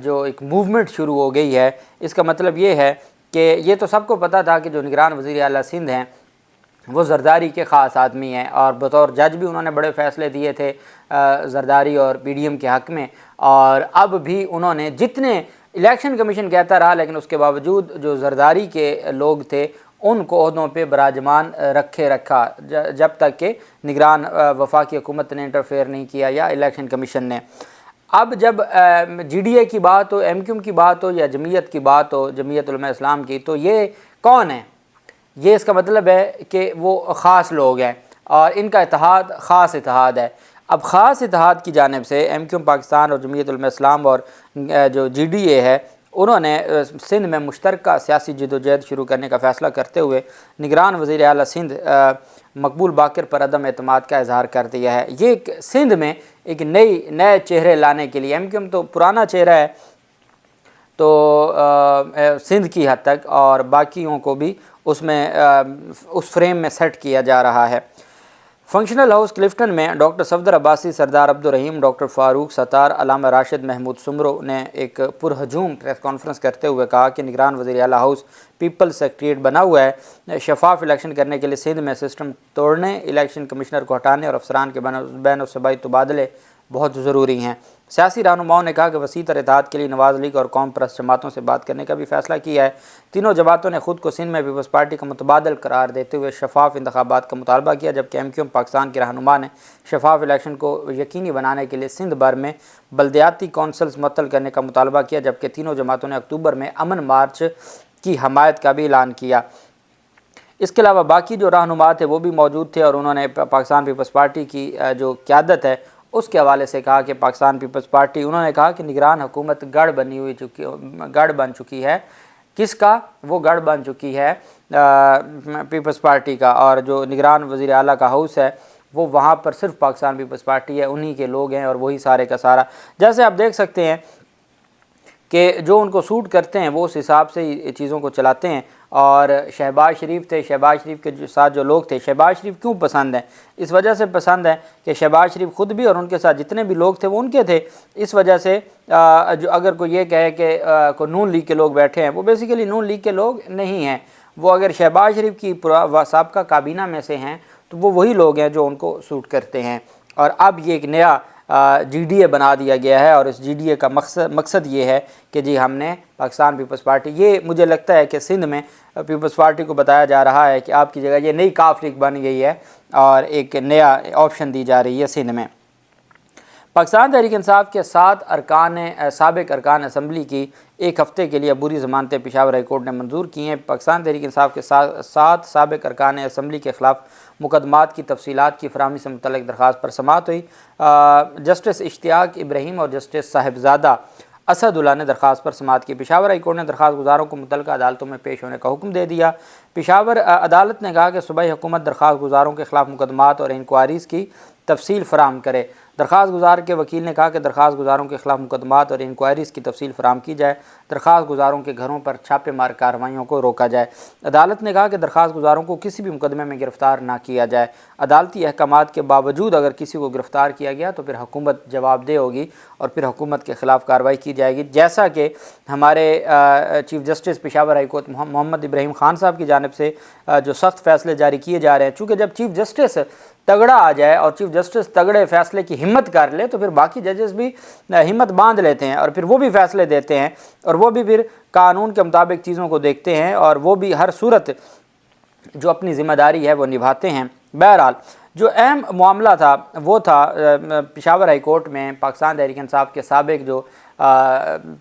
جو ایک موومنٹ شروع ہو گئی ہے، اس کا مطلب یہ ہے کہ یہ تو سب کو پتہ تھا کہ جو نگران وزیر اعلیٰ سندھ ہیں وہ زرداری کے خاص آدمی ہیں، اور بطور جج بھی انہوں نے بڑے فیصلے دیے تھے زرداری اور پی ڈی ایم کے حق میں، اور اب بھی انہوں نے جتنے الیکشن کمیشن کہتا رہا لیکن اس کے باوجود جو زرداری کے لوگ تھے ان کو عہدوں پہ براجمان رکھا جب تک کہ نگران وفاقی حکومت نے انٹرفیئر نہیں کیا یا الیکشن کمیشن نے۔ اب جب جی ڈی اے کی بات ہو، ایم کیو ایم کی بات ہو یا جمعیت کی بات ہو، جمعیت علماء اسلام کی، تو یہ کون ہے؟ یہ اس کا مطلب ہے کہ وہ خاص لوگ ہیں اور ان کا اتحاد خاص اتحاد ہے۔ اب خاص اتحاد کی جانب سے ایم کیو ایم پاکستان اور جمعیت علماء اسلام اور جو جی ڈی اے ہے انہوں نے سندھ میں مشترکہ سیاسی جدوجہد شروع کرنے کا فیصلہ کرتے ہوئے نگران وزیر اعلیٰ سندھ مقبول باقر پر عدم اعتماد کا اظہار کر دیا ہے۔ یہ ایک سندھ میں ایک نئے چہرے لانے کے لیے، ایم کیو ایم تو پرانا چہرہ ہے تو سندھ کی حد تک، اور باقیوں کو بھی اس میں اس فریم میں سیٹ کیا جا رہا ہے۔ فنکشنل ہاؤس کلفٹن میں ڈاکٹر صفدر عباسی، سردار عبدالرحیم، ڈاکٹر فاروق ستار، علامہ راشد محمود سمرو نے ایک پرہجوم پریس کانفرنس کرتے ہوئے کہا کہ نگران وزیر اعلیٰ ہاؤس پیپلز سیکریٹریٹ بنا ہوا ہے، شفاف الیکشن کرنے کے لیے سندھ میں سسٹم توڑنے، الیکشن کمشنر کو ہٹانے اور افسران کے بین الصوبائی تبادلے بہت ضروری ہیں۔ سیاسی رہنماؤں نے کہا کہ وسیع تر اتحاد کے لیے نواز لیگ اور قوم پرست جماعتوں سے بات کرنے کا بھی فیصلہ کیا ہے۔ تینوں جماعتوں نے خود کو سندھ میں پیپلز پارٹی کا متبادل قرار دیتے ہوئے شفاف انتخابات کا مطالبہ کیا، جبکہ ایم کیو ایم پاکستان کے رہنما نے شفاف الیکشن کو یقینی بنانے کے لیے سندھ بھر میں بلدیاتی کونسلز معطل کرنے کا مطالبہ کیا، جبکہ تینوں جماعتوں نے اکتوبر میں امن مارچ کی حمایت کا بھی اعلان کیا۔ اس کے علاوہ باقی جو رہنما تھے وہ بھی موجود تھے اور انہوں نے پاکستان پیپلز پارٹی کی جو قیادت ہے اس کے حوالے سے کہا کہ پاکستان پیپلز پارٹی، انہوں نے کہا کہ نگران حکومت گڑھ بن چکی ہے۔ کس کا؟ وہ گڑھ بن چکی ہے پیپلز پارٹی کا، اور جو نگران وزیر اعلیٰ کا ہاؤس ہے وہ وہاں پر صرف پاکستان پیپلز پارٹی ہے، انہی کے لوگ ہیں اور وہی سارے کا سارا، جیسے آپ دیکھ سکتے ہیں کہ جو ان کو سوٹ کرتے ہیں وہ اس حساب سے ہی چیزوں کو چلاتے ہیں۔ اور شہباز شریف تھے، شہباز شریف کے ساتھ جو لوگ تھے، شہباز شریف کیوں پسند ہیں؟ اس وجہ سے پسند ہے کہ شہباز شریف خود بھی اور ان کے ساتھ جتنے بھی لوگ تھے وہ ان کے تھے۔ اس وجہ سے جو اگر کوئی یہ کہے کہ کوئی نون لیگ کے لوگ بیٹھے ہیں، وہ بیسیکلی نون لیگ کے لوگ نہیں ہیں، وہ اگر شہباز شریف کی سابقہ کابینہ میں سے ہیں تو وہ وہی لوگ ہیں جو ان کو سوٹ کرتے ہیں۔ اور اب یہ ایک نیا جی ڈی اے بنا دیا گیا ہے، اور اس جی ڈی اے کا مقصد یہ ہے کہ جی ہم نے پاکستان پیپلز پارٹی، یہ مجھے لگتا ہے کہ سندھ میں پیپلز پارٹی کو بتایا جا رہا ہے کہ آپ کی جگہ یہ نئی کاف لیگ بن گئی ہے اور ایک نیا آپشن دی جا رہی ہے سندھ میں۔ پاکستان تحریک انصاف کے سابق ارکان اسمبلی کی ایک ہفتے کے لیے عبوری ضمانتیں پشاور ہائی کورٹ نے منظور کی ہیں۔ پاکستان تحریک انصاف کے 7 سابق ارکان اسمبلی کے خلاف مقدمات کی تفصیلات کی فراہمی سے متعلق درخواست پر سماعت ہوئی۔ جسٹس اشتیاق ابراہیم اور جسٹس صاحبزادہ اسد اللہ نے درخواست پر سماعت کی۔ پشاور ہائی کورٹ نے درخواست گزاروں کو متعلقہ عدالتوں میں پیش ہونے کا حکم دے دیا۔ پشاور عدالت نے کہا کہ صوبائی حکومت درخواست گزاروں کے خلاف مقدمات اور انکوائریز کی تفصیل فراہم کرے۔ درخواست گزار کے وکیل نے کہا کہ درخواست گزاروں کے خلاف مقدمات اور انکوائریز کی تفصیل فراہم کی جائے، درخواست گزاروں کے گھروں پر چھاپے مار کارروائیوں کو روکا جائے۔ عدالت نے کہا کہ درخواست گزاروں کو کسی بھی مقدمے میں گرفتار نہ کیا جائے۔ عدالتی احکامات کے باوجود اگر کسی کو گرفتار کیا گیا تو پھر حکومت جواب دہ ہوگی اور پھر حکومت کے خلاف کارروائی کی جائے گی، جیسا کہ ہمارے chief justice Peshawar high court Muhammad Ibrahim Khan صاحب کی جانب سے جو سخت فیصلے جاری کیے جا رہے ہیں۔ چونکہ جب چیف جسٹس تگڑا آ جائے اور چیف جسٹس تگڑے فیصلے کی ہمت کر لے تو پھر باقی ججز بھی ہمت باندھ لیتے ہیں اور پھر وہ بھی فیصلے دیتے ہیں اور وہ بھی پھر قانون کے مطابق چیزوں کو دیکھتے ہیں اور وہ بھی ہر صورت جو اپنی ذمہ داری ہے وہ نبھاتے ہیں۔ بہرحال جو اہم معاملہ تھا وہ تھا پشاور ہائی کورٹ میں پاکستان تحریک انصاف کے سابق جو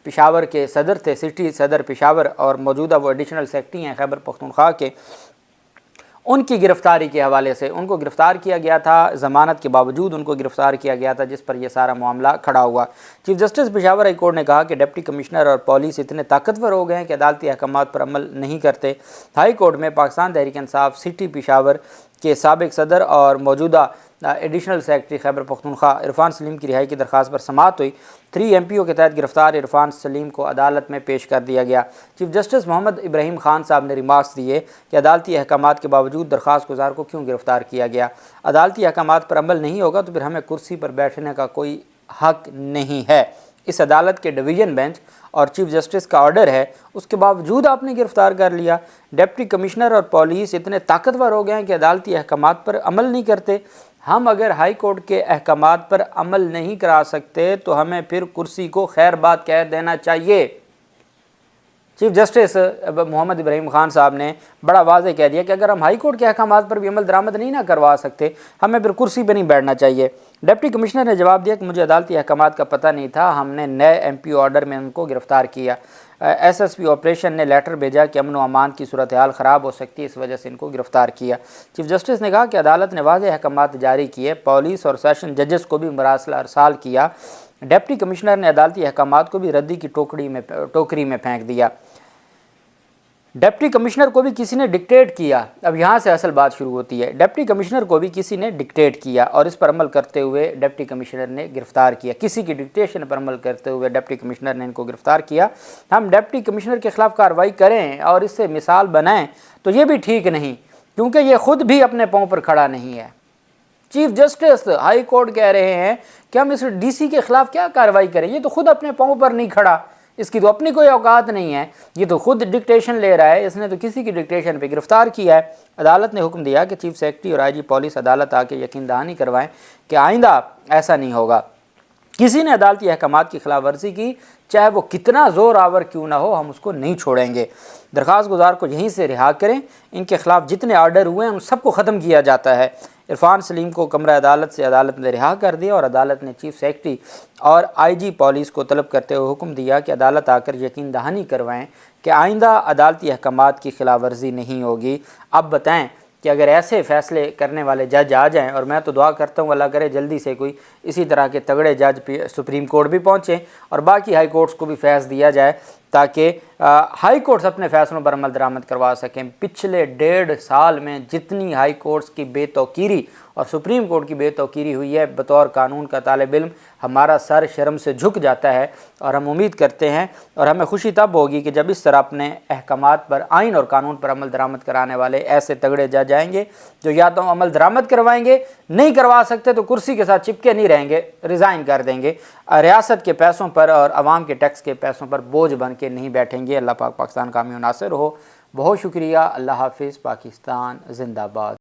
پشاور کے صدر تھے، سٹی صدر پشاور، اور موجودہ وہ ایڈیشنل سیکرٹری ہیں خیبر پختونخوا کے، ان کی گرفتاری کے حوالے سے ان کو گرفتار کیا گیا تھا، ضمانت کے باوجود ان کو گرفتار کیا گیا تھا، جس پر یہ سارا معاملہ کھڑا ہوا۔ Chief justice Peshawar high court نے کہا کہ ڈپٹی کمشنر اور پولیس اتنے طاقتور ہو گئے ہیں کہ عدالتی احکامات پر عمل نہیں کرتے۔ ہائی کورٹ میں پاکستان تحریک انصاف سٹی پشاور کے سابق صدر اور موجودہ ایڈیشنل سیکرٹری خیبر پختونخوا عرفان سلیم کی رہائی کی درخواست پر سماعت ہوئی۔ 3 MPO کے تحت گرفتار عرفان سلیم کو عدالت میں پیش کر دیا گیا۔ چیف جسٹس محمد ابراہیم خان صاحب نے ریمارکس دیے کہ عدالتی احکامات کے باوجود درخواست گزار کو کیوں گرفتار کیا گیا؟ عدالتی احکامات پر عمل نہیں ہوگا تو پھر ہمیں کرسی پر بیٹھنے کا کوئی حق نہیں ہے۔ اس عدالت کے ڈویژن بینچ اور چیف جسٹس کا آرڈر ہے، اس کے باوجود آپ نے گرفتار کر لیا۔ ڈپٹی کمشنر اور پولیس اتنے طاقتور ہو گئے ہیں کہ عدالتی احکامات پر عمل نہیں کرتے۔ ہم اگر ہائی کورٹ کے احکامات پر عمل نہیں کرا سکتے تو ہمیں پھر کرسی کو خیر بات کہہ دینا چاہیے۔ چیف جسٹس محمد ابراہیم خان صاحب نے بڑا واضح کہہ دیا کہ اگر ہم ہائی کورٹ کے احکامات پر بھی عمل درآمد نہیں کروا سکتے، ہمیں پھر کرسی پہ نہیں بیٹھنا چاہیے۔ ڈپٹی کمشنر نے جواب دیا کہ مجھے عدالتی احکامات کا پتہ نہیں تھا، ہم نے نئے ایم پی آرڈر میں ان کو گرفتار کیا۔ ایس ایس پی آپریشن نے لیٹر بھیجا کہ امن و امان کی صورتحال خراب ہو سکتی ہے، اس وجہ سے ان کو گرفتار کیا۔ چیف جسٹس نے کہا کہ عدالت نے واضح احکامات جاری کیے، پولیس اور سیشن ججز کو بھی مراسلہ ارسال کیا۔ ڈپٹی کمشنر نے عدالتی احکامات کو بھی ردی کی ٹوکری میں پھینک دیا۔ ڈپٹی کمشنر کو بھی کسی نے ڈکٹیٹ کیا۔ اب یہاں سے اصل بات شروع ہوتی ہے۔ ڈپٹی کمشنر کو بھی کسی نے ڈکٹیٹ کیا اور اس پر عمل کرتے ہوئے ڈپٹی کمشنر نے گرفتار کیا۔ کسی کی ڈکٹیشن پر عمل کرتے ہوئے ڈپٹی کمشنر نے ان کو گرفتار کیا۔ ہم ڈپٹی کمشنر کے خلاف کارروائی کریں اور اس سے مثال بنائیں تو یہ بھی ٹھیک نہیں، کیونکہ یہ خود بھی اپنے پاؤں پر کھڑا نہیں ہے۔ چیف جسٹس ہائی کورٹ کہہ رہے ہیں کہ ہم اس ڈی سی کے خلاف کیا کارروائی کریں، یہ تو خود اپنے پاؤں پر نہیں کھڑا، اس کی تو اپنی کوئی اوقات نہیں ہے، یہ تو خود ڈکٹیشن لے رہا ہے، اس نے تو کسی کی ڈکٹیشن پہ گرفتار کیا ہے۔ عدالت نے حکم دیا کہ چیف سیکرٹری اور آئی جی پولیس عدالت آ کے یقین دہانی کروائیں کہ آئندہ ایسا نہیں ہوگا۔ کسی نے عدالتی احکامات کی خلاف ورزی کی، چاہے وہ کتنا زور آور کیوں نہ ہو، ہم اس کو نہیں چھوڑیں گے۔ درخواست گزار کو یہیں سے رہا کریں، ان کے خلاف جتنے آرڈر ہوئے ہیں ان سب کو ختم کیا جاتا ہے۔ عرفان سلیم کو کمرہ عدالت سے عدالت نے رہا کر دیا اور عدالت نے چیف سیکرٹری اور آئی جی پولیس کو طلب کرتے ہوئے حکم دیا کہ عدالت آ کر یقین دہانی کروائیں کہ آئندہ عدالتی احکامات کی خلاف ورزی نہیں ہوگی۔ اب بتائیں کہ اگر ایسے فیصلے کرنے والے جج آ جائیں، اور میں تو دعا کرتا ہوں اللہ کرے جلدی سے کوئی اسی طرح کے تگڑے جج سپریم کورٹ بھی پہنچیں اور باقی ہائی کورٹس کو بھی فیض دیا جائے تاکہ ہائی کورٹس اپنے فیصلوں پر عمل درآمد کروا سکیں۔ پچھلے 1.5 سال میں جتنی ہائی کورٹس کی بے توقیری اور سپریم کورٹ کی بے توقیری ہوئی ہے، بطور قانون کا طالب علم ہمارا سر شرم سے جھک جاتا ہے، اور ہم امید کرتے ہیں اور ہمیں خوشی تب ہوگی کہ جب اس طرح اپنے احکامات پر، آئین اور قانون پر عمل درآمد کرانے والے ایسے تگڑے جج آئیں گے جو یا تو عمل درآمد کروائیں گے، نہیں کروا سکتے تو کرسی کے ساتھ چپکے نہیں رہیں گے، ریزائن کر دیں گے، ریاست کے پیسوں پر اور عوام کے ٹیکس کے پیسوں پر بوجھ بن کے نہیں بیٹھیں گے۔ اللہ پاک پاکستان کامیاب ناصر ہو۔ بہت شکریہ۔ اللہ حافظ۔ پاکستان زندہ باد۔